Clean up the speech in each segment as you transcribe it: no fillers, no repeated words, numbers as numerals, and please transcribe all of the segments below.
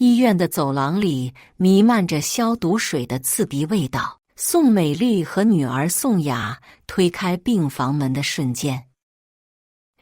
医院的走廊里弥漫着消毒水的刺鼻味道。宋美丽和女儿宋雅推开病房门的瞬间，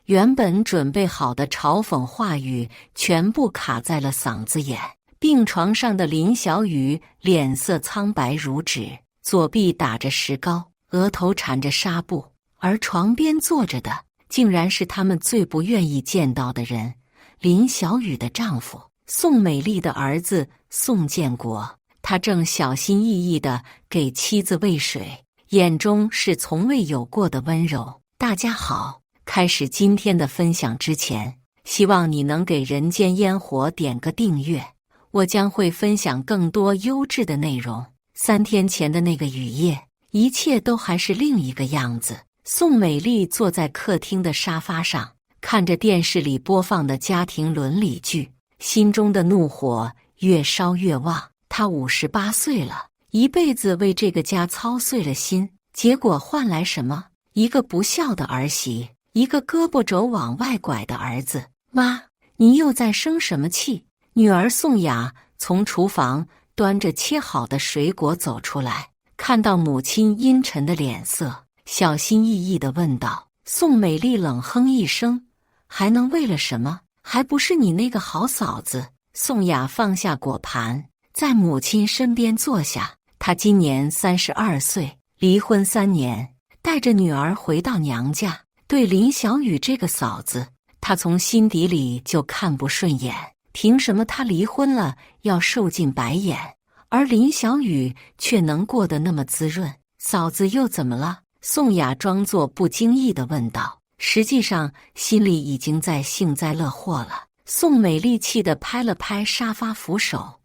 原本准备好的嘲讽话语全部卡在了嗓子眼。病床上的林小雨脸色苍白如纸，左臂打着石膏，额头缠着纱布，而床边坐着的竟然是他们最不愿意见到的人——林小雨的丈夫宋美丽的儿子宋建国。他正小心翼翼地给妻子喂水，眼中是从未有过的温柔。大家好，开始今天的分享之前，希望你能给人间烟火点个订阅，我将会分享更多优质的内容。3天前的那个雨夜，一切都还是另一个样子。宋美丽坐在客厅的沙发上，看着电视里播放的家庭伦理剧，心中的怒火越烧越旺。她58岁了，一辈子为这个家操碎了心，结果换来什么？一个不孝的儿媳，一个胳膊肘往外拐的儿子。妈，你又在生什么气？女儿宋雅从厨房端着切好的水果走出来，看到母亲阴沉的脸色，小心翼翼地问道。宋美丽冷哼一声，还能为了什么？还不是你那个好嫂子。宋雅放下果盘，在母亲身边坐下。她今年32岁，离婚3年，带着女儿回到娘家。对林小雨这个嫂子，她从心底里就看不顺眼。凭什么她离婚了要受尽白眼，而林小雨却能过得那么滋润？嫂子又怎么了？宋雅装作不经意地问道，实际上心里已经在幸灾乐祸了。宋美丽气得拍了拍沙发扶手，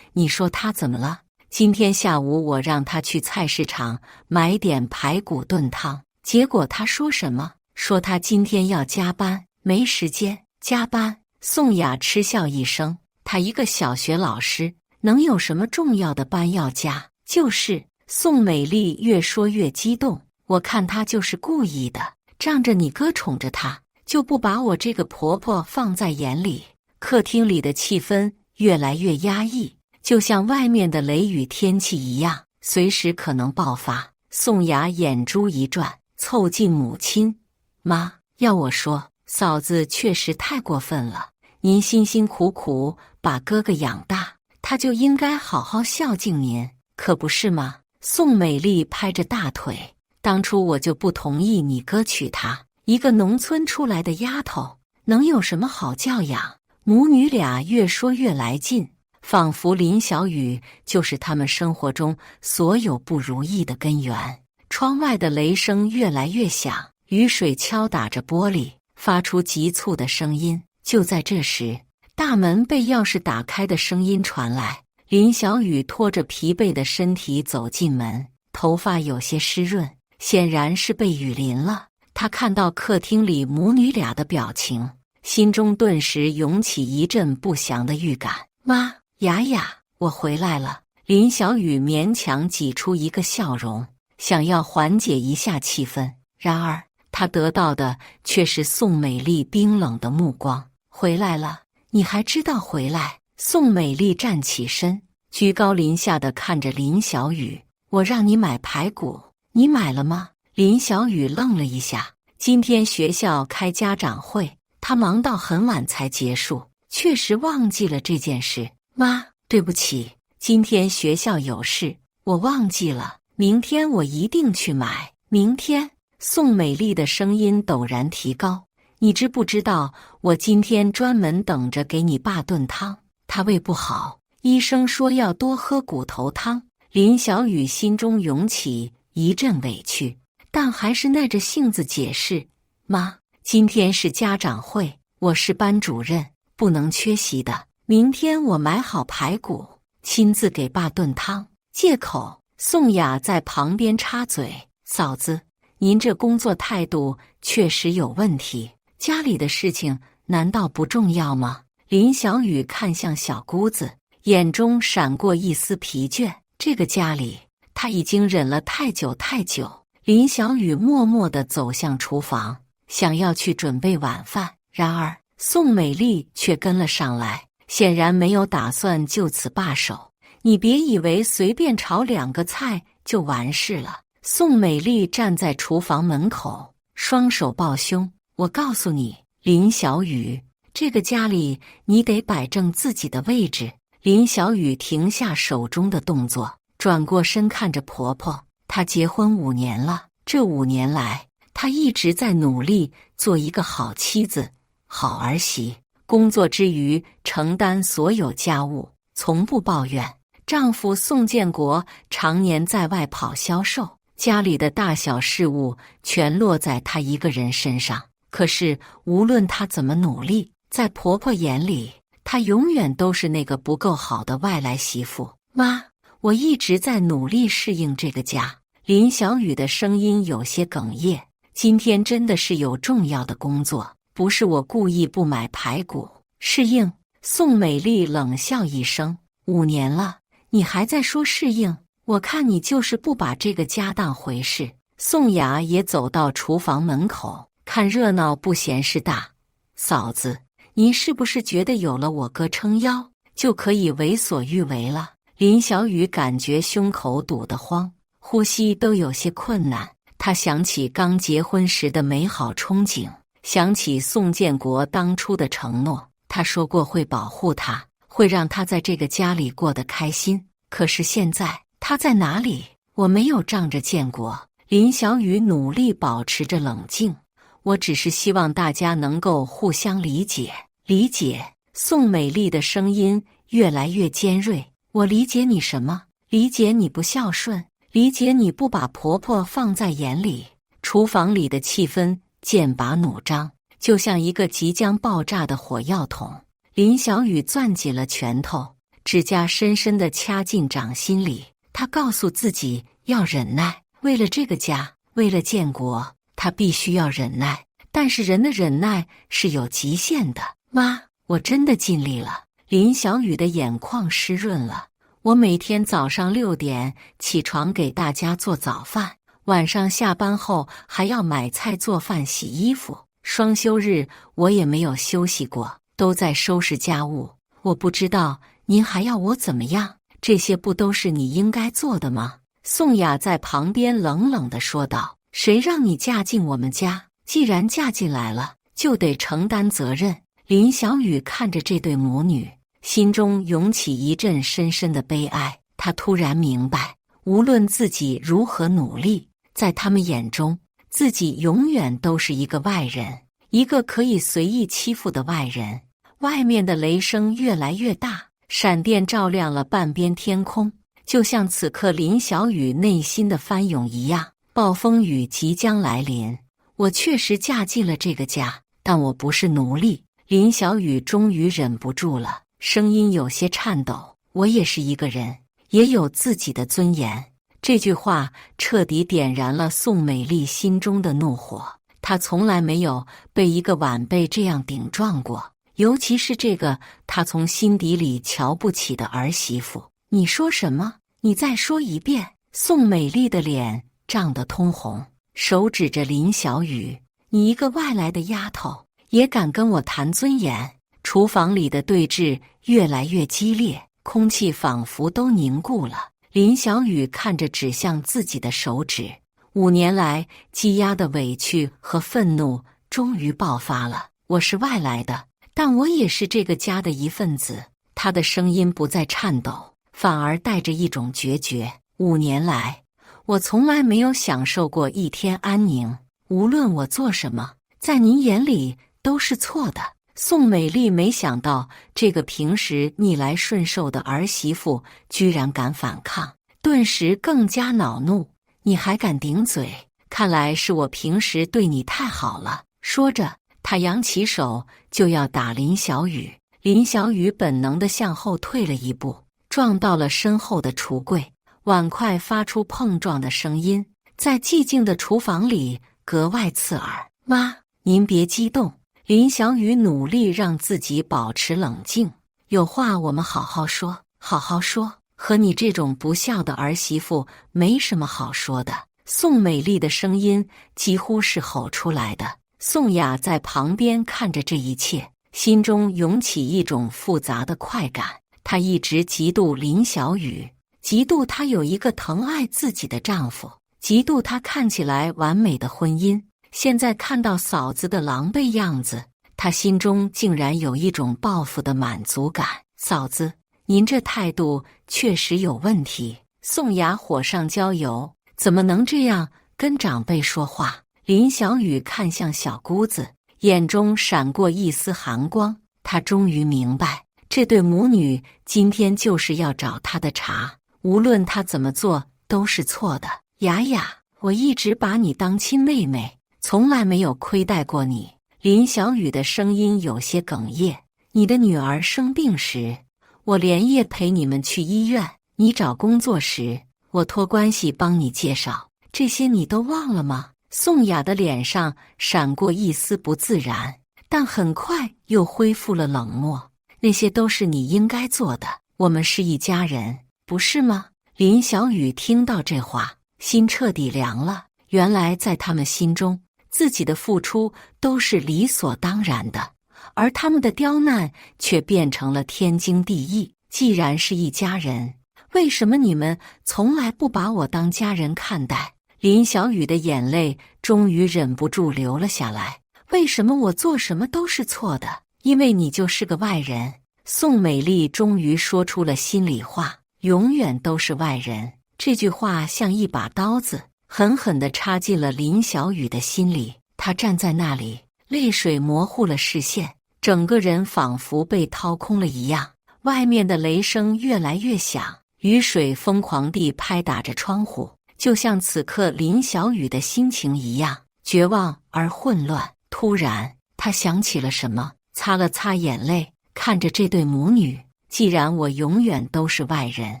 你说她怎么了？今天下午我让她去菜市场买点排骨炖汤，结果她说什么？说她今天要加班，没时间。加班？宋雅嗤笑一声，她一个小学老师，能有什么重要的班要加？就是。宋美丽越说越激动，我看她就是故意的，仗着你哥宠着她，就不把我这个婆婆放在眼里。客厅里的气氛越来越压抑，就像外面的雷雨天气一样，随时可能爆发。宋雅眼珠一转，凑近母亲，妈，要我说，嫂子确实太过分了。您辛辛苦苦把哥哥养大，他就应该好好孝敬您，可不是吗？宋美丽拍着大腿，当初我就不同意你哥娶她，一个农村出来的丫头，能有什么好教养？母女俩越说越来劲，仿佛林小雨就是他们生活中所有不如意的根源。窗外的雷声越来越响，雨水敲打着玻璃，发出急促的声音。就在这时，大门被钥匙打开的声音传来，林小雨拖着疲惫的身体走进门，头发有些湿润，显然是被雨淋了。他看到客厅里母女俩的表情，心中顿时涌起一阵不祥的预感。妈，雅雅，我回来了。林小雨勉强挤出一个笑容，想要缓解一下气氛，然而他得到的却是宋美丽冰冷的目光。回来了？你还知道回来？宋美丽站起身，居高临下地看着林小雨，我让你买排骨，你买了吗？林小雨愣了一下，今天学校开家长会，他忙到很晚才结束，确实忘记了这件事。妈，对不起，今天学校有事，我忘记了，明天我一定去买。明天？宋美丽的声音陡然提高，你知不知道我今天专门等着给你爸炖汤，他胃不好，医生说要多喝骨头汤。林小雨心中涌起一阵委屈，但还是耐着性子解释，妈，今天是家长会，我是班主任，不能缺席的。明天我买好排骨，亲自给爸炖汤。借口。宋雅在旁边插嘴，嫂子，您这工作态度确实有问题，家里的事情难道不重要吗？林小雨看向小姑子，眼中闪过一丝疲倦。这个家里，她已经忍了太久太久。林小雨默默地走向厨房，想要去准备晚饭，然而宋美丽却跟了上来，显然没有打算就此罢手。你别以为随便炒2个菜就完事了。宋美丽站在厨房门口，双手抱胸。我告诉你，林小雨，这个家里你得摆正自己的位置。林小雨停下手中的动作，转过身看着婆婆。她结婚5年了，这5年来，她一直在努力做一个好妻子、好儿媳，工作之余承担所有家务，从不抱怨。丈夫宋建国常年在外跑销售，家里的大小事务全落在她一个人身上。可是无论她怎么努力，在婆婆眼里，她永远都是那个不够好的外来媳妇。妈，我一直在努力适应这个家。林小雨的声音有些哽咽。今天真的是有重要的工作，不是我故意不买排骨。适应？宋美丽冷笑一声，5年了，你还在说适应？我看你就是不把这个家当回事。宋雅也走到厨房门口，看热闹不嫌事大。嫂子，您是不是觉得有了我哥撑腰，就可以为所欲为了？林小雨感觉胸口堵得慌，呼吸都有些困难。她想起刚结婚时的美好憧憬，想起宋建国当初的承诺，他说过会保护她，会让她在这个家里过得开心。可是现在他在哪里？我没有仗着建国。林小雨努力保持着冷静。我只是希望大家能够互相理解。理解？宋美丽的声音越来越尖锐。我理解你什么？理解你不孝顺，理解你不把婆婆放在眼里。厨房里的气氛剑拔弩张，就像一个即将爆炸的火药桶。林小雨攥紧了拳头，指甲深深地掐进掌心里。她告诉自己要忍耐，为了这个家，为了建国，她必须要忍耐。但是人的忍耐是有极限的。妈，我真的尽力了。林小雨的眼眶湿润了。我每天早上6点起床给大家做早饭，晚上下班后还要买菜做饭洗衣服。双休日我也没有休息过，都在收拾家务。我不知道您还要我怎么样，这些不都是你应该做的吗？宋雅在旁边冷冷地说道，谁让你嫁进我们家？既然嫁进来了，就得承担责任。林小雨看着这对母女，心中涌起一阵深深的悲哀。她突然明白，无论自己如何努力，在他们眼中，自己永远都是一个外人，一个可以随意欺负的外人。外面的雷声越来越大，闪电照亮了半边天空，就像此刻林小雨内心的翻涌一样。暴风雨即将来临。我确实嫁进了这个家，但我不是奴隶。林小雨终于忍不住了，声音有些颤抖。我也是一个人，也有自己的尊严。这句话彻底点燃了宋美丽心中的怒火。她从来没有被一个晚辈这样顶撞过，尤其是这个她从心底里瞧不起的儿媳妇。你说什么？你再说一遍。宋美丽的脸涨得通红，手指着林小雨，你一个外来的丫头，也敢跟我谈尊严？厨房里的对峙越来越激烈，空气仿佛都凝固了。林小雨看着指向自己的手指，5年来积压的委屈和愤怒终于爆发了。我是外来的，但我也是这个家的一份子。她的声音不再颤抖，反而带着一种决绝。5年来，我从来没有享受过一天安宁。无论我做什么，在您眼里都是错的。宋美丽没想到这个平时逆来顺受的儿媳妇居然敢反抗，顿时更加恼怒。你还敢顶嘴？看来是我平时对你太好了。说着，她扬起手就要打林小雨。林小雨本能地向后退了一步，撞到了身后的橱柜，碗筷发出碰撞的声音，在寂静的厨房里格外刺耳。妈，您别激动。林小雨努力让自己保持冷静，有话我们好好说，好好说。和你这种不孝的儿媳妇没什么好说的。宋美丽的声音几乎是吼出来的。宋雅在旁边看着这一切，心中涌起一种复杂的快感。她一直嫉妒林小雨，嫉妒她有一个疼爱自己的丈夫，嫉妒她看起来完美的婚姻。现在看到嫂子的狼狈样子，她心中竟然有一种报复的满足感。嫂子，您这态度确实有问题。宋雅火上浇油，怎么能这样跟长辈说话？林小雨看向小姑子，眼中闪过一丝寒光。她终于明白，这对母女今天就是要找她的茬，无论她怎么做都是错的。雅雅，我一直把你当亲妹妹，从来没有亏待过你。林小雨的声音有些哽咽。你的女儿生病时，我连夜陪你们去医院；你找工作时，我托关系帮你介绍，这些你都忘了吗？宋雅的脸上闪过一丝不自然，但很快又恢复了冷漠。那些都是你应该做的，我们是一家人，不是吗？林小雨听到这话，心彻底凉了。原来在他们心中，自己的付出都是理所当然的，而他们的刁难却变成了天经地义。既然是一家人，为什么你们从来不把我当家人看待？林小雨的眼泪终于忍不住流了下来。为什么我做什么都是错的？因为你就是个外人。宋美丽终于说出了心里话，永远都是外人。这句话像一把刀子，狠狠地插进了林小雨的心里。她站在那里，泪水模糊了视线，整个人仿佛被掏空了一样。外面的雷声越来越响，雨水疯狂地拍打着窗户，就像此刻林小雨的心情一样，绝望而混乱。突然，她想起了什么，擦了擦眼泪，看着这对母女。既然我永远都是外人，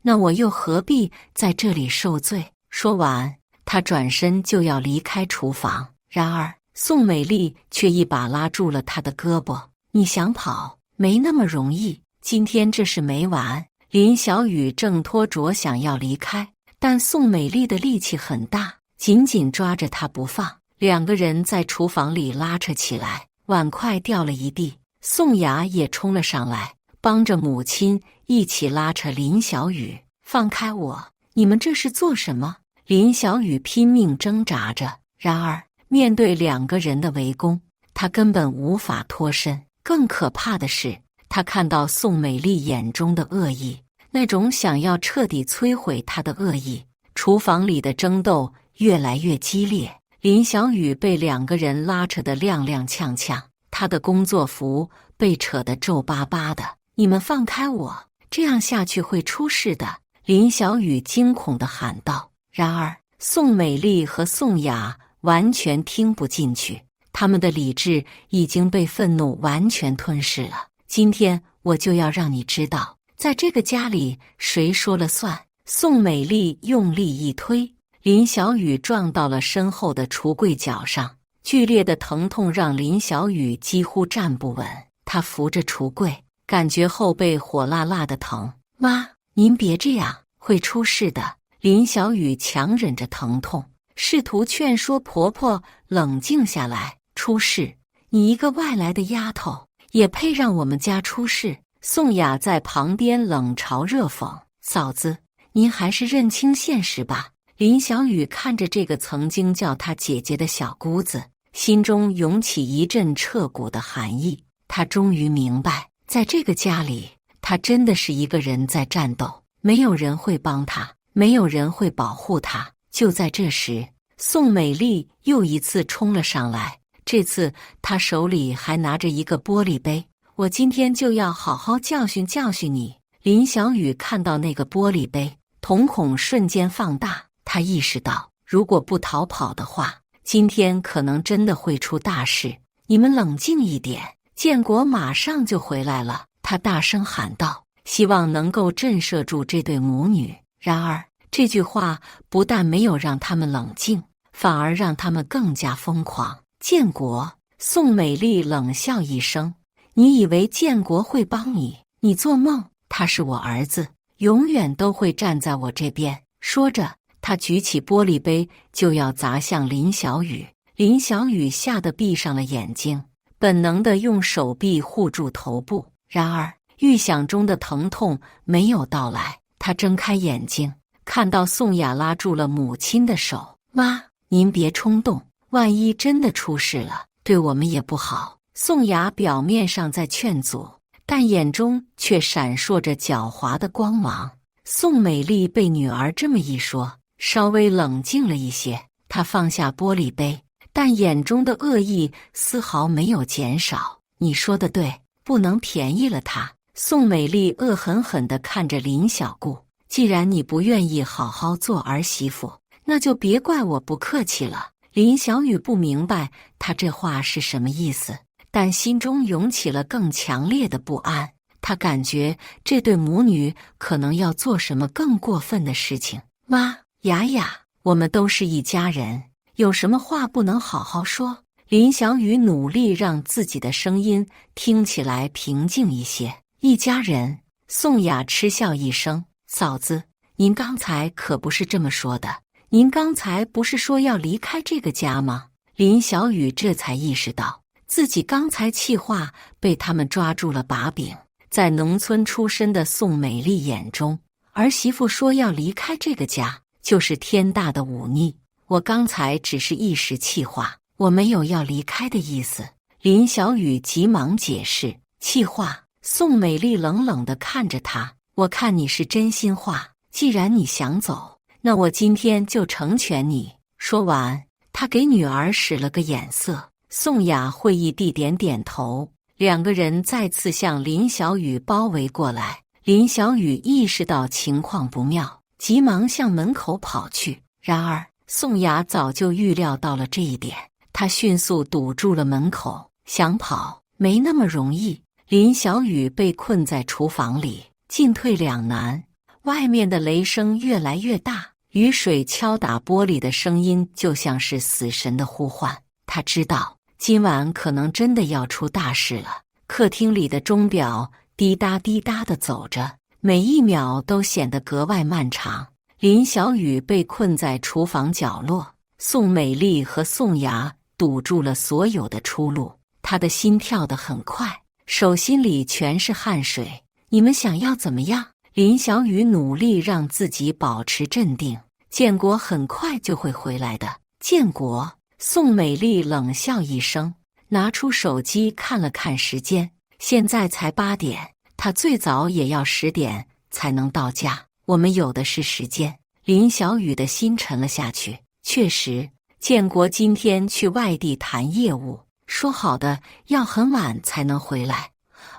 那我又何必在这里受罪？说完，她转身就要离开厨房。然而，宋美丽却一把拉住了她的胳膊。你想跑，没那么容易。今天这事没完。林小雨挣脱着想要离开，但宋美丽的力气很大，紧紧抓着她不放。两个人在厨房里拉扯起来，碗筷掉了一地。宋雅也冲了上来，帮着母亲一起拉扯林小雨。放开我！你们这是做什么？林小雨拼命挣扎着，然而面对两个人的围攻，她根本无法脱身。更可怕的是，她看到宋美丽眼中的恶意，那种想要彻底摧毁她的恶意。厨房里的争斗越来越激烈，林小雨被两个人拉扯得踉踉跄跄，她的工作服被扯得皱巴巴的。你们放开我，这样下去会出事的！林小雨惊恐地喊道。然而，宋美丽和宋雅完全听不进去，他们的理智已经被愤怒完全吞噬了。今天我就要让你知道，在这个家里谁说了算。宋美丽用力一推，林小雨撞到了身后的橱柜角上，剧烈的疼痛让林小雨几乎站不稳。她扶着橱柜，感觉后背火辣辣的疼。妈，您别这样，会出事的。林小雨强忍着疼痛，试图劝说婆婆冷静下来。出事？你一个外来的丫头，也配让我们家出事？宋雅在旁边冷嘲热讽。嫂子，您还是认清现实吧。林小雨看着这个曾经叫她姐姐的小姑子，心中涌起一阵彻骨的寒意。她终于明白，在这个家里，她真的是一个人在战斗，没有人会帮她，没有人会保护她。就在这时，宋美丽又一次冲了上来，这次她手里还拿着一个玻璃杯。我今天就要好好教训教训你。林小雨看到那个玻璃杯，瞳孔瞬间放大。她意识到，如果不逃跑的话，今天可能真的会出大事。你们冷静一点，建国马上就回来了。她大声喊道，希望能够震慑住这对母女。然而，这句话不但没有让他们冷静，反而让他们更加疯狂。建国！宋美丽冷笑一声，你以为建国会帮你？你做梦！他是我儿子，永远都会站在我这边。说着，他举起玻璃杯就要砸向林小雨。林小雨吓得闭上了眼睛，本能地用手臂护住头部。然而预想中的疼痛没有到来，他睁开眼睛，看到宋雅拉住了母亲的手。妈，您别冲动，万一真的出事了，对我们也不好。宋雅表面上在劝阻，但眼中却闪烁着狡猾的光芒。宋美丽被女儿这么一说，稍微冷静了一些。她放下玻璃杯，但眼中的恶意丝毫没有减少。你说的对，不能便宜了她。宋美丽恶狠狠地看着林小姑，既然你不愿意好好做儿媳妇，那就别怪我不客气了。林小雨不明白她这话是什么意思，但心中涌起了更强烈的不安。她感觉这对母女可能要做什么更过分的事情。妈，雅雅，我们都是一家人，有什么话不能好好说？林小雨努力让自己的声音听起来平静一些。一家人？宋雅嗤笑一声，嫂子，您刚才可不是这么说的。您刚才不是说要离开这个家吗？林小雨这才意识到自己刚才气话被他们抓住了把柄。在农村出身的宋美丽眼中，儿媳妇说要离开这个家就是天大的忤逆。我刚才只是一时气话，我没有要离开的意思。林小雨急忙解释。气话？宋美丽冷冷地看着他，我看你是真心话。既然你想走，那我今天就成全你。说完，他给女儿使了个眼色。宋雅会意地点点头。两个人再次向林小雨包围过来。林小雨意识到情况不妙，急忙向门口跑去。然而宋雅早就预料到了这一点，她迅速堵住了门口，想跑没那么容易。林小雨被困在厨房里，进退两难。外面的雷声越来越大，雨水敲打玻璃的声音就像是死神的呼唤。他知道今晚可能真的要出大事了。客厅里的钟表滴答滴答地走着，每一秒都显得格外漫长。林小雨被困在厨房角落，宋美丽和宋雅堵住了所有的出路。她的心跳得很快，手心里全是汗水。你们想要怎么样？林小雨努力让自己保持镇定。建国很快就会回来的。建国？宋美丽冷笑一声，拿出手机看了看时间，现在才8点，他最早也要10点才能到家，我们有的是时间。林小雨的心沉了下去。确实，建国今天去外地谈业务，说好的要很晚才能回来，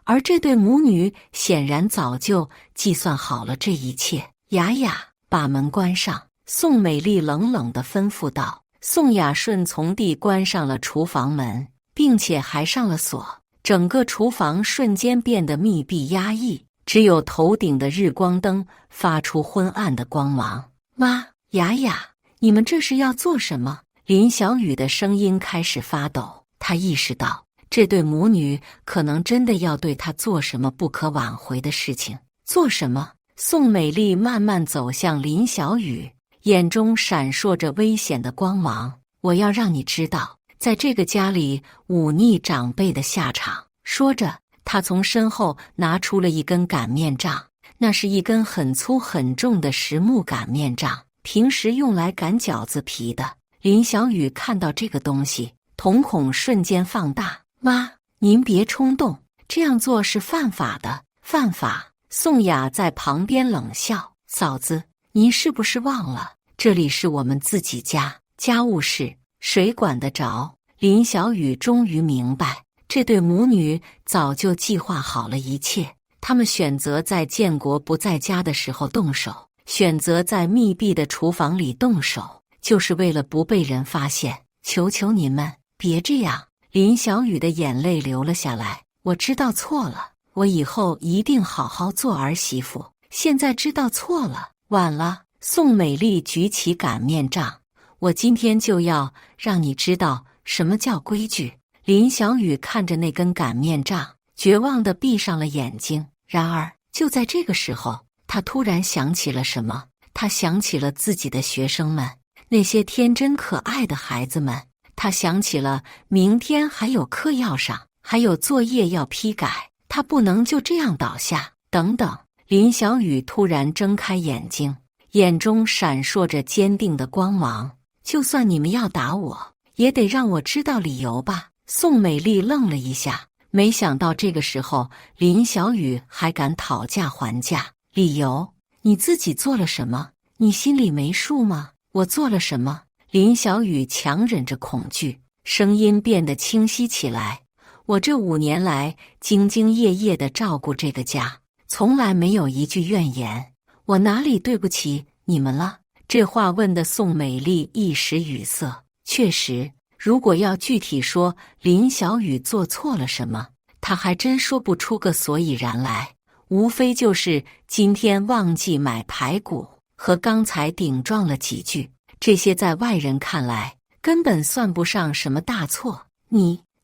而这对母女显然早就计算好了这一切。雅雅，把门关上。宋美丽冷冷地吩咐道。宋雅顺从地关上了厨房门，并且还上了锁。整个厨房瞬间变得密闭压抑，只有头顶的日光灯发出昏暗的光芒。妈，雅雅，你们这是要做什么？林小雨的声音开始发抖。她意识到这对母女可能真的要对她做什么不可挽回的事情。做什么？宋美丽慢慢走向林小雨，眼中闪烁着危险的光芒。我要让你知道，在这个家里忤逆长辈的下场。说着，他从身后拿出了一根擀面杖，那是一根很粗很重的实木擀面杖，平时用来擀饺子皮的。林小雨看到这个东西，瞳孔瞬间放大。妈，您别冲动，这样做是犯法的。犯法？宋雅在旁边冷笑。嫂子，您是不是忘了，这里是我们自己家，家务事谁管得着？林小雨终于明白，这对母女早就计划好了一切。他们选择在建国不在家的时候动手，选择在密闭的厨房里动手，就是为了不被人发现。求求你们别这样。林小雨的眼泪流了下来。我知道错了，我以后一定好好做儿媳妇。现在知道错了，晚了。宋美丽举起擀面杖，我今天就要让你知道什么叫规矩。林小雨看着那根擀面杖，绝望地闭上了眼睛。然而就在这个时候，他突然想起了什么。他想起了自己的学生们，那些天真可爱的孩子们。他想起了明天还有课要上，还有作业要批改，他不能就这样倒下。等等。林小雨突然睁开眼睛，眼中闪烁着坚定的光芒。就算你们要打我，也得让我知道理由吧。宋美丽愣了一下，没想到这个时候林小雨还敢讨价还价。理由？你自己做了什么？你心里没数吗？我做了什么？林小雨强忍着恐惧，声音变得清晰起来。我这5年来兢兢业业地照顾这个家，从来没有一句怨言，我哪里对不起你们了？这话问得宋美丽一时语塞。确实，如果要具体说林小雨做错了什么，她还真说不出个所以然来，无非就是今天忘记买排骨，和刚才顶撞了几句，这些在外人看来根本算不上什么大错。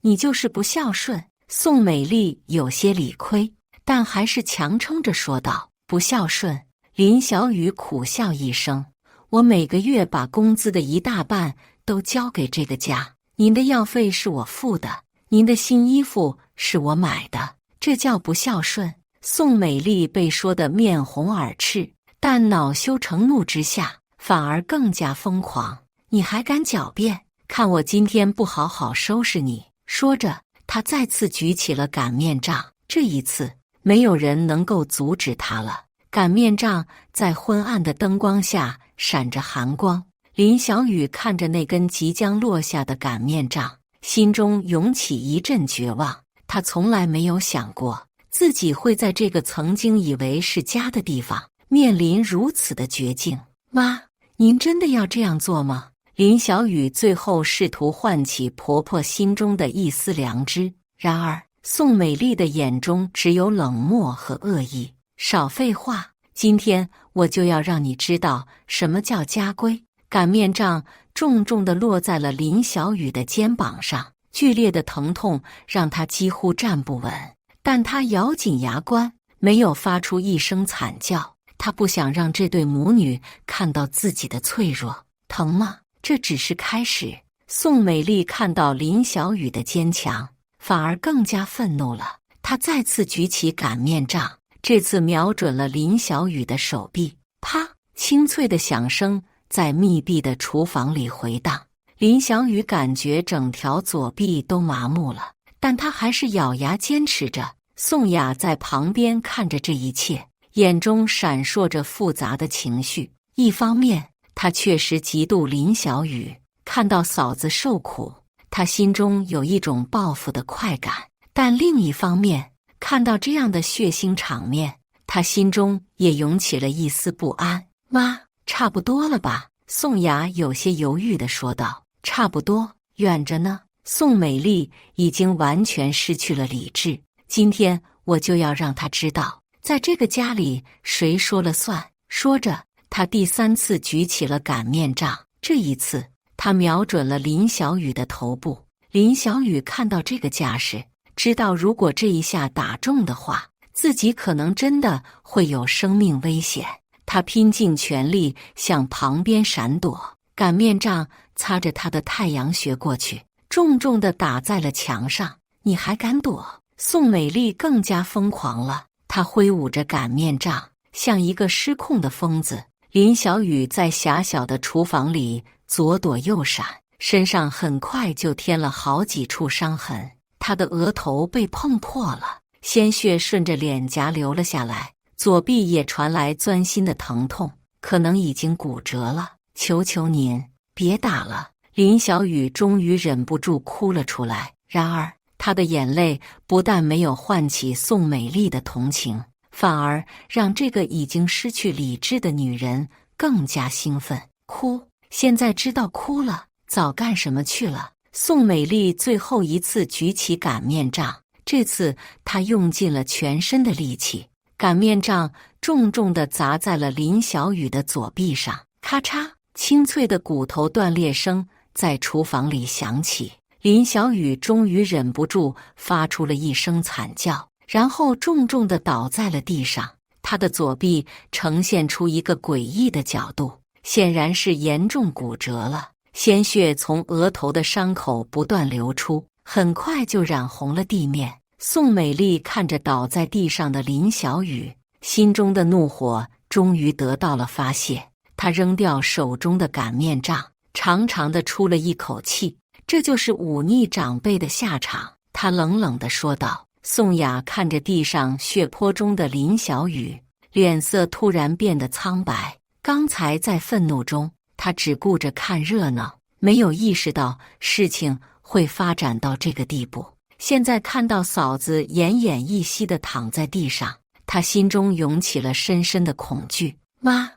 你就是不孝顺。宋美丽有些理亏，但还是强撑着说道：不孝顺。林小雨苦笑一声，我每个月把工资的1大半都交给这个家，您的药费是我付的，您的新衣服是我买的，这叫不孝顺？宋美丽被说得面红耳赤，但恼羞成怒之下反而更加疯狂。你还敢狡辩？看我今天不好好收拾你！说着，他再次举起了擀面杖。这一次，没有人能够阻止他了。擀面杖在昏暗的灯光下闪着寒光。林小雨看着那根即将落下的擀面杖，心中涌起一阵绝望。他从来没有想过自己会在这个曾经以为是家的地方面临如此的绝境。妈，您真的要这样做吗？林小雨最后试图唤起婆婆心中的一丝良知，然而宋美丽的眼中只有冷漠和恶意。少废话，今天我就要让你知道什么叫家规。擀面杖重重地落在了林小雨的肩膀上，剧烈的疼痛让她几乎站不稳，但她咬紧牙关，没有发出一声惨叫。她不想让这对母女看到自己的脆弱。疼吗？这只是开始。宋美丽看到林小雨的坚强，反而更加愤怒了。她再次举起擀面杖，这次瞄准了林小雨的手臂。啪！清脆的响声在密闭的厨房里回荡。林小雨感觉整条左臂都麻木了，但她还是咬牙坚持着。宋雅在旁边看着这一切，眼中闪烁着复杂的情绪。一方面，她确实嫉妒林小雨，看到嫂子受苦，她心中有一种报复的快感；但另一方面，看到这样的血腥场面，她心中也涌起了一丝不安。妈，差不多了吧？宋雅有些犹豫地说道。差不多，远着呢。宋美丽已经完全失去了理智。今天我就要让她知道，在这个家里谁说了算。说着，她第3次举起了擀面杖，这一次她瞄准了林小雨的头部。林小雨看到这个架势，知道如果这一下打中的话，自己可能真的会有生命危险。她拼尽全力向旁边闪躲，擀面杖擦着她的太阳穴过去，重重地打在了墙上。你还敢躲？宋美丽更加疯狂了，她挥舞着擀面杖，像一个失控的疯子。林小雨在狭小的厨房里左躲右闪，身上很快就添了好几处伤痕。她的额头被碰破了，鲜血顺着脸颊流了下来，左臂也传来钻心的疼痛，可能已经骨折了。求求您，别打了！林小雨终于忍不住哭了出来。然而，她的眼泪不但没有唤起宋美丽的同情，反而让这个已经失去理智的女人更加兴奋。哭？现在知道哭了，早干什么去了？宋美丽最后一次举起擀面杖，这次她用尽了全身的力气，擀面杖重重地砸在了林小雨的左臂上。咔嚓！清脆的骨头断裂声在厨房里响起。林小雨终于忍不住发出了一声惨叫，然后重重地倒在了地上。她的左臂呈现出一个诡异的角度，显然是严重骨折了。鲜血从额头的伤口不断流出，很快就染红了地面。宋美丽看着倒在地上的林小雨，心中的怒火终于得到了发泄。她扔掉手中的擀面杖，长长的出了一口气。这就是忤逆长辈的下场，她冷冷地说道。宋雅看着地上血泊中的林小雨，脸色突然变得苍白。刚才在愤怒中，她只顾着看热闹，没有意识到事情会发展到这个地步。现在看到嫂子奄奄一息地躺在地上，她心中涌起了深深的恐惧。妈，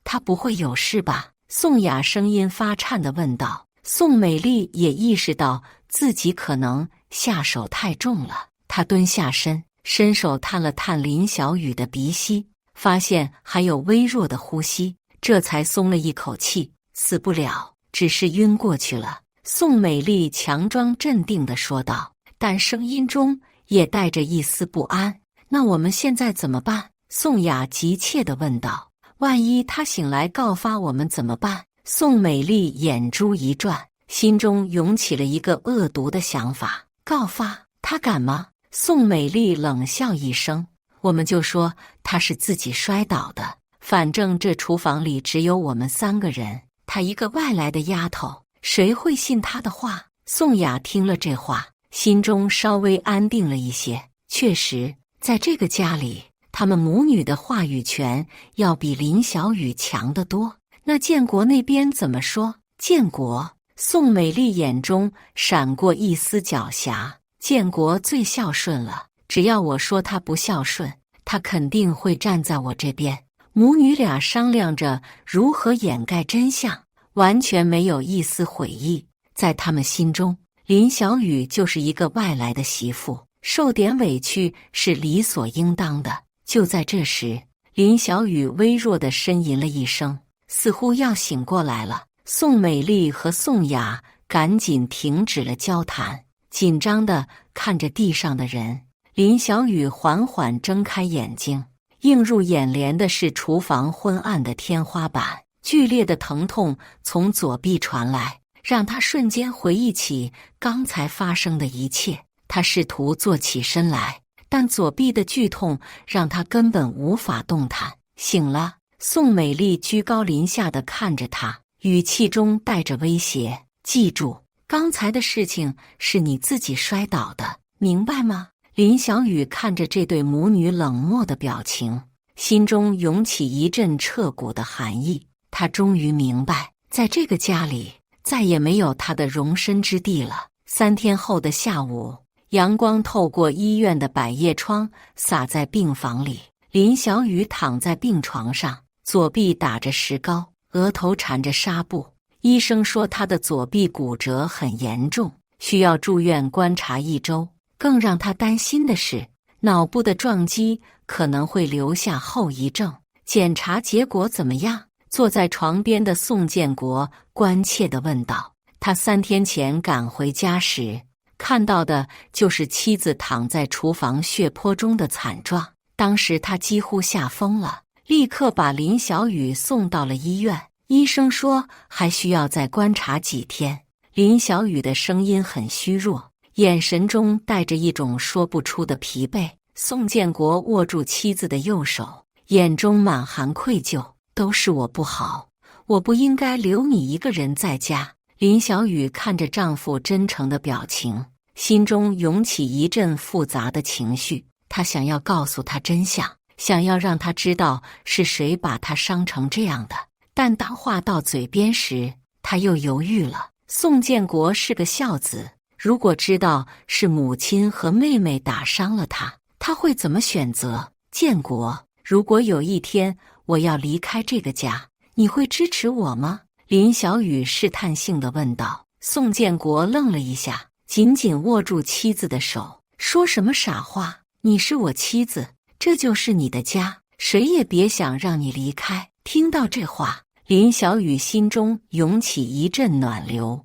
她不会有事吧？宋雅声音发颤地问道。宋美丽也意识到自己可能下手太重了，她蹲下身，伸手探了探林小雨的鼻息，发现还有微弱的呼吸，这才松了一口气。死不了，只是晕过去了。宋美丽强装镇定地说道，但声音中也带着一丝不安。那我们现在怎么办？宋雅急切地问道。万一他醒来告发我们怎么办？宋美丽眼珠一转，心中涌起了一个恶毒的想法。告发？他敢吗？宋美丽冷笑一声，我们就说他是自己摔倒的，反正这厨房里只有我们3个人，她一个外来的丫头，谁会信她的话？宋雅听了这话，心中稍微安定了一些。确实，在这个家里，他们母女的话语权要比林小雨强得多。那建国那边怎么说？建国？宋美丽眼中闪过一丝狡黠。建国最孝顺了，只要我说他不孝顺，他肯定会站在我这边。母女俩商量着如何掩盖真相，完全没有一丝悔意。在他们心中，林小雨就是一个外来的媳妇，受点委屈是理所应当的。就在这时，林小雨微弱地呻吟了一声，似乎要醒过来了。宋美丽和宋雅赶紧停止了交谈，紧张地看着地上的人。林小雨缓缓睁开眼睛，映入眼帘的是厨房昏暗的天花板，剧烈的疼痛从左臂传来，让她瞬间回忆起刚才发生的一切。她试图坐起身来，但左臂的剧痛让她根本无法动弹。醒了，宋美丽居高临下地看着她，语气中带着威胁。记住，刚才的事情是你自己摔倒的，明白吗？林小雨看着这对母女冷漠的表情，心中涌起一阵彻骨的寒意。她终于明白，在这个家里再也没有她的容身之地了。3天后的下午，阳光透过医院的百叶窗洒在病房里。林小雨躺在病床上，左臂打着石膏，额头缠着纱布。医生说他的左臂骨折很严重，需要住院观察1周。更让他担心的是，脑部的撞击可能会留下后遗症。检查结果怎么样？坐在床边的宋建国关切地问道。他3天前赶回家时，看到的就是妻子躺在厨房血泊中的惨状。当时他几乎吓疯了，立刻把林小雨送到了医院。医生说还需要再观察几天。林小雨的声音很虚弱，眼神中带着一种说不出的疲惫。宋建国握住妻子的右手，眼中满含愧疚。都是我不好，我不应该留你一个人在家。林小雨看着丈夫真诚的表情，心中涌起一阵复杂的情绪。她想要告诉他真相，想要让他知道是谁把他伤成这样的。但当话到嘴边时，她又犹豫了。宋建国是个孝子，如果知道是母亲和妹妹打伤了他，他会怎么选择？建国，如果有一天我要离开这个家，你会支持我吗？林小雨试探性地问道。宋建国愣了一下，紧紧握住妻子的手，说什么傻话？你是我妻子，这就是你的家，谁也别想让你离开。听到这话，林小雨心中涌起一阵暖流。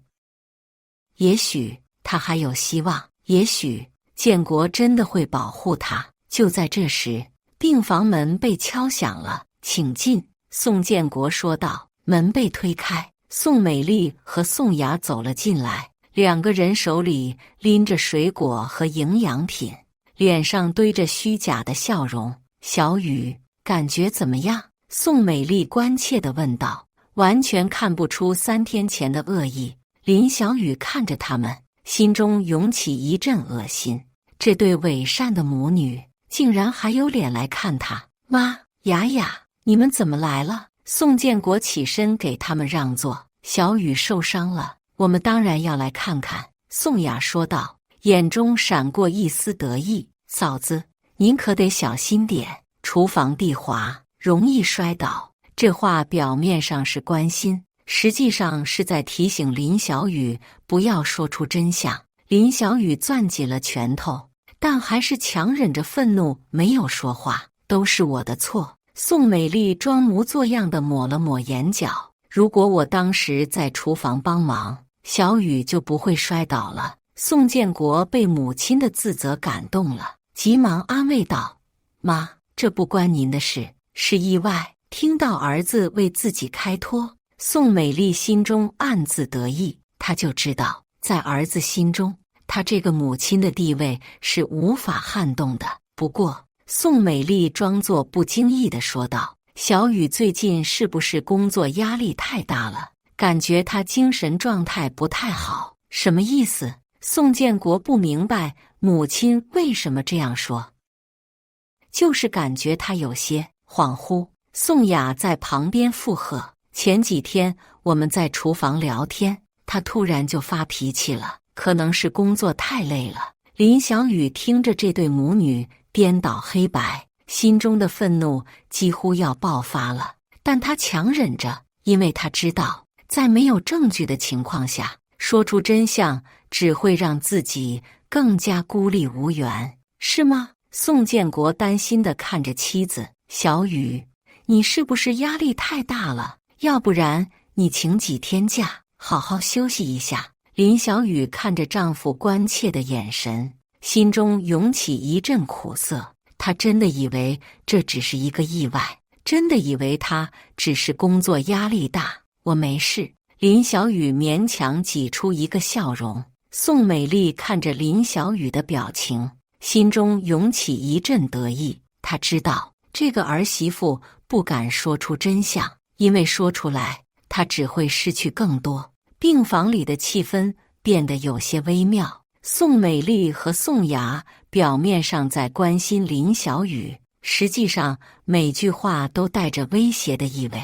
也许他还有希望，也许建国真的会保护他。就在这时，病房门被敲响了。请进，宋建国说道。门被推开，宋美丽和宋雅走了进来。两个人手里拎着水果和营养品，脸上堆着虚假的笑容。小雨，感觉怎么样？宋美丽关切地问道。完全看不出3天前的恶意。林小雨看着他们，心中涌起一阵恶心。这对伪善的母女，竟然还有脸来看他。妈，雅雅，你们怎么来了？宋建国起身给他们让座。小雨受伤了，我们当然要来看看。宋雅说道，眼中闪过一丝得意。嫂子，您可得小心点，厨房地滑，容易摔倒。这话表面上是关心，实际上是在提醒林小雨不要说出真相。林小雨攥紧了拳头，但还是强忍着愤怒没有说话。都是我的错。宋美丽装模作样地抹了抹眼角。如果我当时在厨房帮忙，小雨就不会摔倒了。宋建国被母亲的自责感动了，急忙安慰道：妈，这不关您的事，是意外。听到儿子为自己开脱，宋美丽心中暗自得意。她就知道，在儿子心中，她这个母亲的地位是无法撼动的。不过，宋美丽装作不经意地说道：小雨最近是不是工作压力太大了？感觉他精神状态不太好。什么意思？宋建国不明白母亲为什么这样说，就是感觉他有些恍惚。宋雅在旁边附和：前几天我们在厨房聊天，他突然就发脾气了，可能是工作太累了。林小雨听着这对母女颠倒黑白，心中的愤怒几乎要爆发了，但他强忍着，因为他知道，在没有证据的情况下，说出真相只会让自己更加孤立无援，是吗？宋建国担心地看着妻子：小雨，你是不是压力太大了？要不然你请几天假，好好休息一下。林小雨看着丈夫关切的眼神，心中涌起一阵苦涩。她真的以为这只是一个意外，真的以为他只是工作压力大。我没事。林小雨勉强挤出一个笑容。宋美丽看着林小雨的表情，心中涌起一阵得意。她知道这个儿媳妇不敢说出真相，因为说出来她只会失去更多。病房里的气氛变得有些微妙。宋美丽和宋雅表面上在关心林小雨，实际上每句话都带着威胁的意味，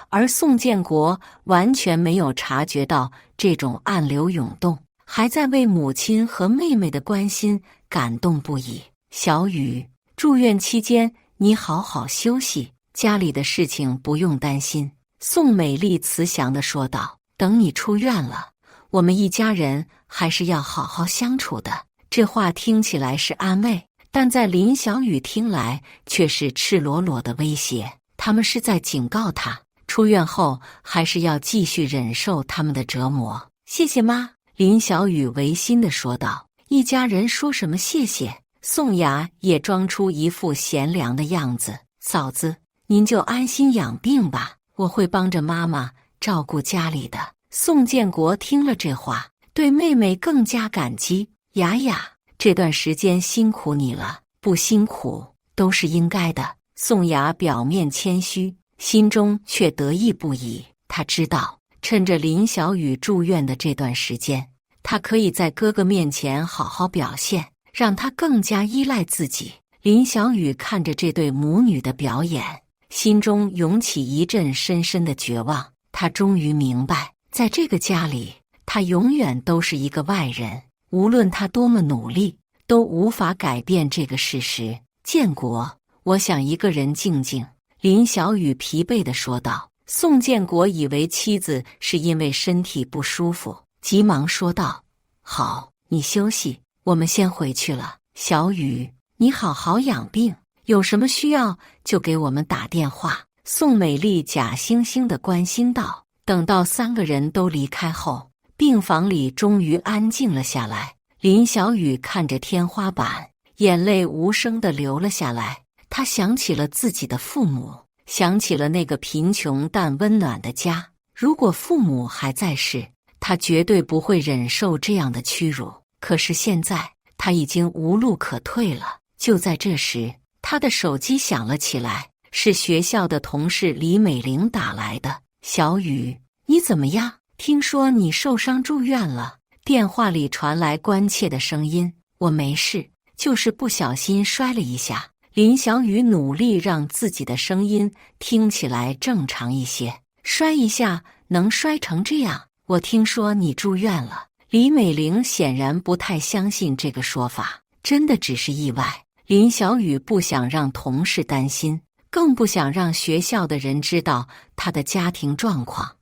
而宋建国完全没有察觉到这种暗流涌动，还在为母亲和妹妹的关心感动不已。小雨，住院期间你好好休息，家里的事情不用担心。宋美丽慈祥地说道，等你出院了，我们一家人还是要好好相处的。这话听起来是安慰，但在林小雨听来却是赤裸裸的威胁。他们是在警告他，出院后还是要继续忍受他们的折磨。谢谢妈，林小雨违心地说道。一家人说什么谢谢？宋雅也装出一副贤良的样子。嫂子，您就安心养病吧，我会帮着妈妈照顾家里的。宋建国听了这话，对妹妹更加感激。雅雅，这段时间辛苦你了，不辛苦都是应该的。宋雅表面谦虚，心中却得意不已。她知道，趁着林小雨住院的这段时间，她可以在哥哥面前好好表现，让他更加依赖自己。林小雨看着这对母女的表演，心中涌起一阵深深的绝望。她终于明白，在这个家里，她永远都是一个外人，无论她多么努力，都无法改变这个事实。建国，我想一个人静静。林小雨疲惫地说道。宋建国以为妻子是因为身体不舒服，急忙说道：好，你休息，我们先回去了。小雨，你好好养病，有什么需要就给我们打电话。宋美丽假惺惺地关心道。等到3个人都离开后，病房里终于安静了下来。林小雨看着天花板，眼泪无声地流了下来。她想起了自己的父母，想起了那个贫穷但温暖的家。如果父母还在世，他绝对不会忍受这样的屈辱。可是现在他已经无路可退了。就在这时，他的手机响了起来，是学校的同事李美玲打来的。小雨，你怎么样？听说你受伤住院了。电话里传来关切的声音。我没事，就是不小心摔了一下。林小雨努力让自己的声音听起来正常一些。摔一下能摔成这样？我听说你住院了。李美玲显然不太相信这个说法，真的只是意外。林小雨不想让同事担心，更不想让学校的人知道她的家庭状况。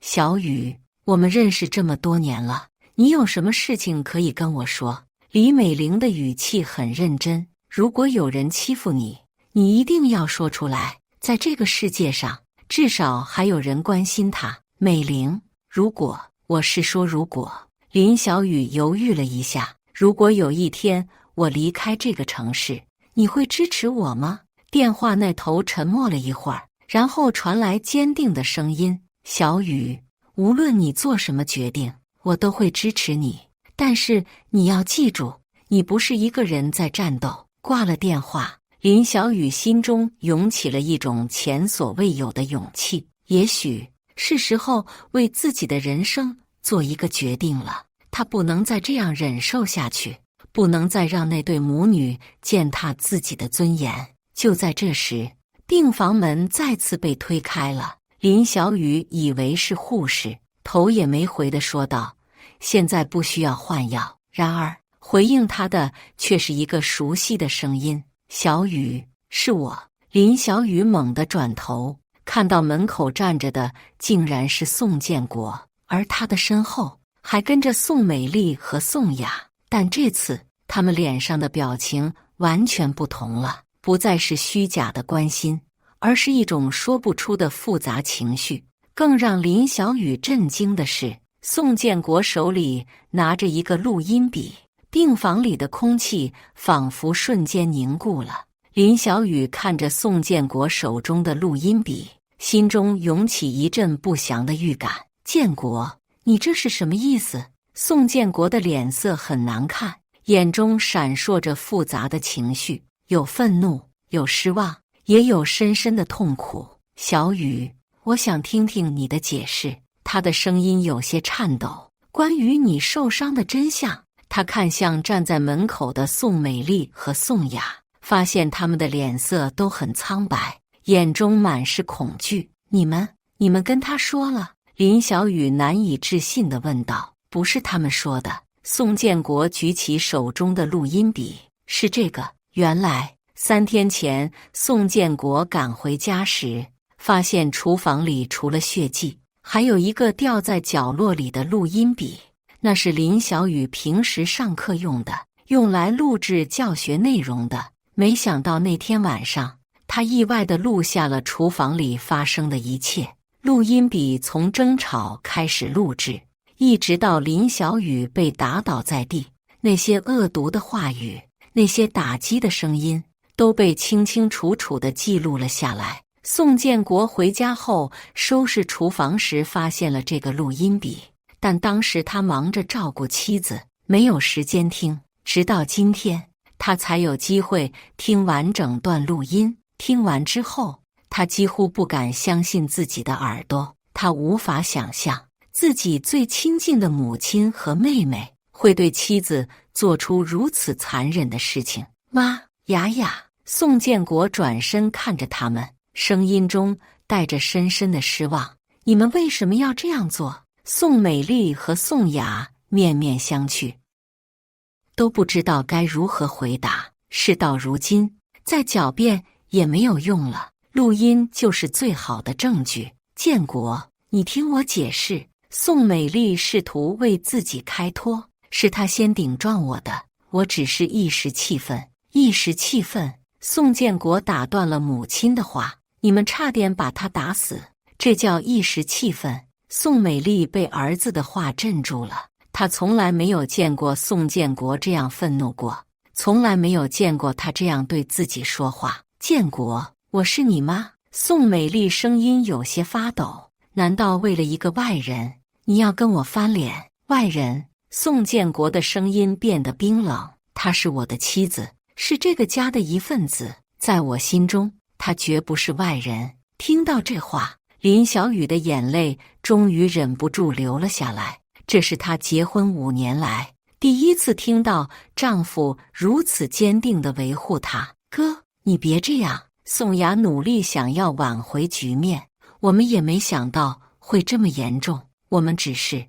小雨，我们认识这么多年了，你有什么事情可以跟我说？李美玲的语气很认真。如果有人欺负你，你一定要说出来，在这个世界上，至少还有人关心她。美玲，如果，我是说如果。林小雨犹豫了一下，如果有一天我离开这个城市，你会支持我吗？电话那头沉默了一会儿，然后传来坚定的声音：小雨，无论你做什么决定，我都会支持你。但是你要记住，你不是一个人在战斗。挂了电话，林小雨心中涌起了一种前所未有的勇气。也许是时候为自己的人生做一个决定了。她不能再这样忍受下去，不能再让那对母女践踏自己的尊严。就在这时，病房门再次被推开了。林小雨以为是护士，头也没回地说道：现在不需要换药。然而回应他的却是一个熟悉的声音：小雨，是我。林小雨猛地转头，看到门口站着的竟然是宋建国，而他的身后还跟着宋美丽和宋雅。但这次他们脸上的表情完全不同了，不再是虚假的关心，而是一种说不出的复杂情绪。更让林小雨震惊的是，宋建国手里拿着一个录音笔。病房里的空气仿佛瞬间凝固了。林小雨看着宋建国手中的录音笔，心中涌起一阵不祥的预感。建国，你这是什么意思？宋建国的脸色很难看，眼中闪烁着复杂的情绪，有愤怒，有失望，也有深深的痛苦。小雨，我想听听你的解释。他的声音有些颤抖。关于你受伤的真相。他看向站在门口的宋美丽和宋雅，发现他们的脸色都很苍白，眼中满是恐惧。你们跟他说了？林小雨难以置信地问道。不是他们说的。宋建国举起手中的录音笔，是这个。原来3天前，宋建国赶回家时，发现厨房里除了血迹，还有一个掉在角落里的录音笔。那是林小雨平时上课用的，用来录制教学内容的。没想到那天晚上，他意外地录下了厨房里发生的一切。录音笔从争吵开始录制，一直到林小雨被打倒在地，那些恶毒的话语，那些打击的声音，都被清清楚楚地记录了下来。宋建国回家后收拾厨房时发现了这个录音笔。但当时他忙着照顾妻子，没有时间听。直到今天，他才有机会听完整段录音。听完之后，他几乎不敢相信自己的耳朵。他无法想象自己最亲近的母亲和妹妹会对妻子做出如此残忍的事情。妈，雅雅。宋建国转身看着他们，声音中带着深深的失望。你们为什么要这样做？宋美丽和宋雅面面相觑，都不知道该如何回答。事到如今，再狡辩也没有用了，录音就是最好的证据。建国，你听我解释。宋美丽试图为自己开脱，是她先顶撞我的，我只是一时气愤。一时气愤。宋建国打断了母亲的话，你们差点把他打死，这叫一时气愤。宋美丽被儿子的话镇住了，她从来没有见过宋建国这样愤怒过，从来没有见过他这样对自己说话。建国，我是你妈。宋美丽声音有些发抖。难道为了一个外人，你要跟我翻脸？外人！宋建国的声音变得冰冷。她是我的妻子，是这个家的一份子，在我心中，她绝不是外人。听到这话，林小雨的眼泪终于忍不住流了下来。这是她结婚5年来第一次听到丈夫如此坚定地维护她。哥，你别这样。宋雅努力想要挽回局面。我们也没想到会这么严重，我们只是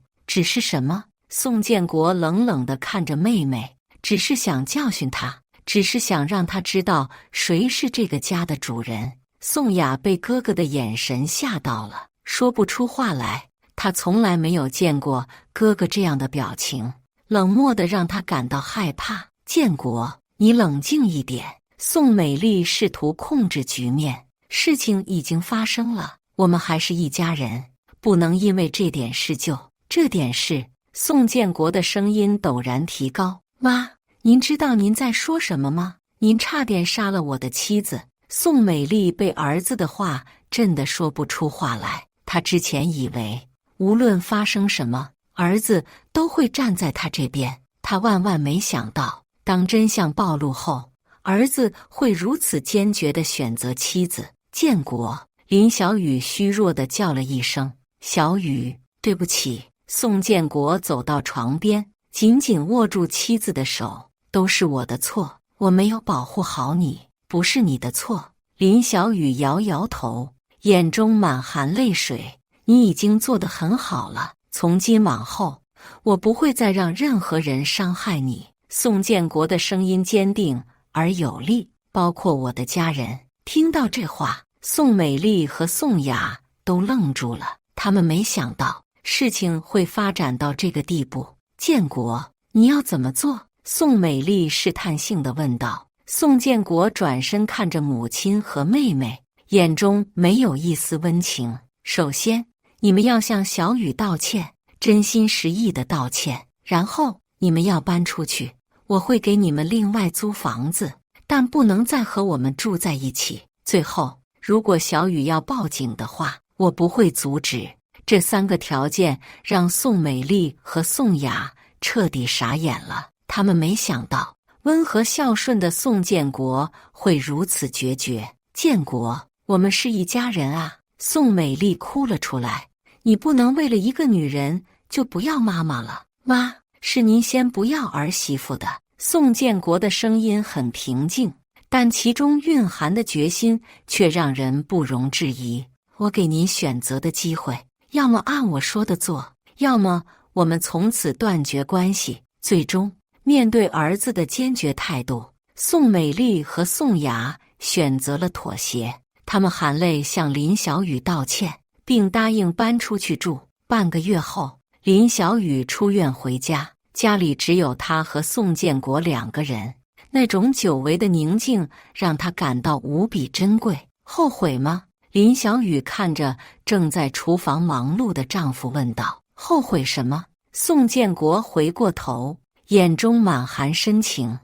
什么？宋建国冷冷地看着妹妹，只是想教训她，只是想让她知道谁是这个家的主人。宋雅被哥哥的眼神吓到了，说不出话来。她从来没有见过哥哥这样的表情，冷漠的让她感到害怕。建国，你冷静一点。宋美丽试图控制局面，事情已经发生了，我们还是一家人，不能因为这点事就这点事。宋建国的声音陡然提高：妈，您知道您在说什么吗？您差点杀了我的妻子。宋美丽被儿子的话震得说不出话来。她之前以为无论发生什么，儿子都会站在她这边，她万万没想到，当真相暴露后，儿子会如此坚决地选择妻子。建国，林小雨虚弱地叫了一声：小雨，对不起。宋建国走到床边，紧紧握住妻子的手：都是我的错，我没有保护好你，不是你的错。林小雨摇摇头，眼中满含泪水：你已经做得很好了，从今往后，我不会再让任何人伤害你。宋建国的声音坚定而有力：包括我的家人。听到这话，宋美丽和宋雅都愣住了，他们没想到事情会发展到这个地步。建国，你要怎么做？宋美丽试探性地问道。宋建国转身看着母亲和妹妹，眼中没有一丝温情。首先，你们要向小雨道歉，真心实意的道歉，然后你们要搬出去，我会给你们另外租房子，但不能再和我们住在一起。最后，如果小雨要报警的话，我不会阻止。这3个条件让宋美丽和宋雅彻底傻眼了，他们没想到温和孝顺的宋建国会如此决绝。建国，我们是一家人啊！宋美丽哭了出来，你不能为了一个女人就不要妈妈了。妈，是您先不要儿媳妇的。宋建国的声音很平静，但其中蕴含的决心却让人不容置疑。我给您选择的机会，要么按我说的做，要么我们从此断绝关系。最终，面对儿子的坚决态度，宋美丽和宋雅选择了妥协。他们含泪向林小雨道歉，并答应搬出去住。半个月后，林小雨出院回家，家里只有他和宋建国2个人。那种久违的宁静让他感到无比珍贵。后悔吗？林小雨看着正在厨房忙碌的丈夫问道。后悔什么？宋建国回过头，眼中满含深情。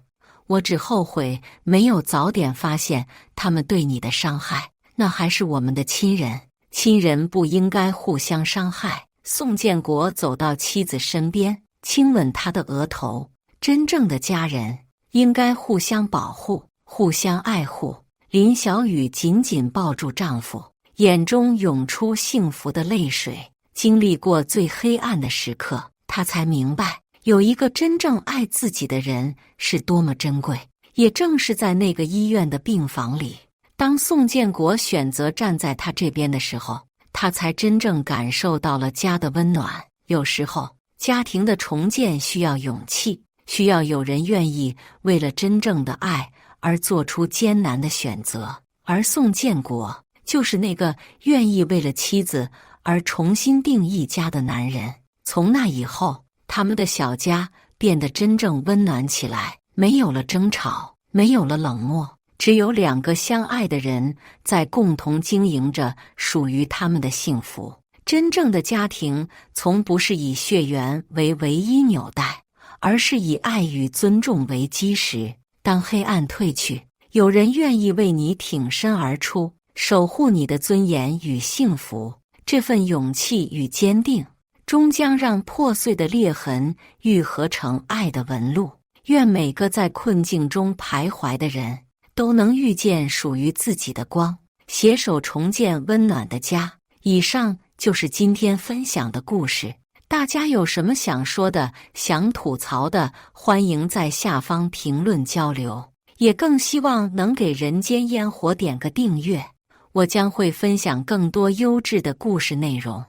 我只后悔没有早点发现他们对你的伤害，那还是我们的亲人，亲人不应该互相伤害。宋建国走到妻子身边，亲吻她的额头。真正的家人应该互相保护，互相爱护。林小雨紧紧抱住丈夫，眼中涌出幸福的泪水。经历过最黑暗的时刻，她才明白有一个真正爱自己的人是多么珍贵。也正是在那个医院的病房里，当宋建国选择站在他这边的时候，他才真正感受到了家的温暖。有时候，家庭的重建需要勇气，需要有人愿意为了真正的爱而做出艰难的选择。而宋建国就是那个愿意为了妻子而重新定义家的男人。从那以后，他们的小家变得真正温暖起来，没有了争吵，没有了冷漠，只有2个相爱的人在共同经营着属于他们的幸福。真正的家庭从不是以血缘为唯一纽带，而是以爱与尊重为基石。当黑暗退去，有人愿意为你挺身而出，守护你的尊严与幸福。这份勇气与坚定终将让破碎的裂痕愈合成爱的纹路。愿每个在困境中徘徊的人都能遇见属于自己的光，携手重建温暖的家。以上就是今天分享的故事，大家有什么想说的、想吐槽的，欢迎在下方评论交流。也更希望能给人间烟火点个订阅，我将会分享更多优质的故事内容。